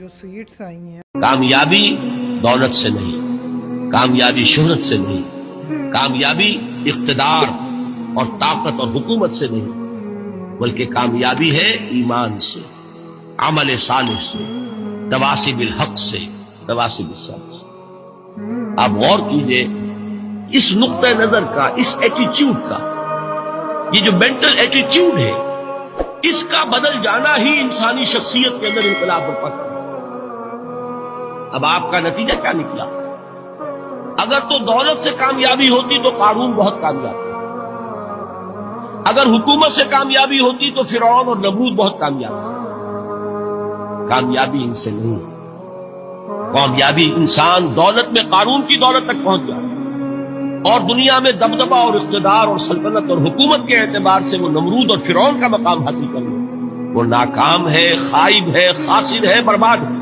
جو سیٹس آئی ہیں. کامیابی دولت سے نہیں، کامیابی شہرت سے نہیں، کامیابی اقتدار اور طاقت اور حکومت سے نہیں، بلکہ کامیابی ہے ایمان سے، عمل صالح سے، تواصی بالحق سے، تواصی بالصبر سے. آپ غور کیجئے اس نقطہ نظر کا، اس ایٹیچیوڈ کا، یہ جو مینٹل ایٹیچیوڈ ہے، اس کا بدل جانا ہی انسانی شخصیت کے اندر انقلاب برپا کرتا ہے. اب آپ کا نتیجہ کیا نکلا؟ اگر تو دولت سے کامیابی ہوتی تو قارون بہت کامیاب تھا، اگر حکومت سے کامیابی ہوتی تو فرعون اور نمرود بہت کامیاب تھا. کامیابی ان سے نہیں، کامیابی انسان دولت میں قارون کی دولت تک پہنچ جائے اور دنیا میں دبدبہ اور اقتدار اور سلطنت اور حکومت کے اعتبار سے وہ نمرود اور فرعون کا مقام حاصل کر لے، وہ ناکام ہے، خائب ہے، خاسر ہے، برباد ہے.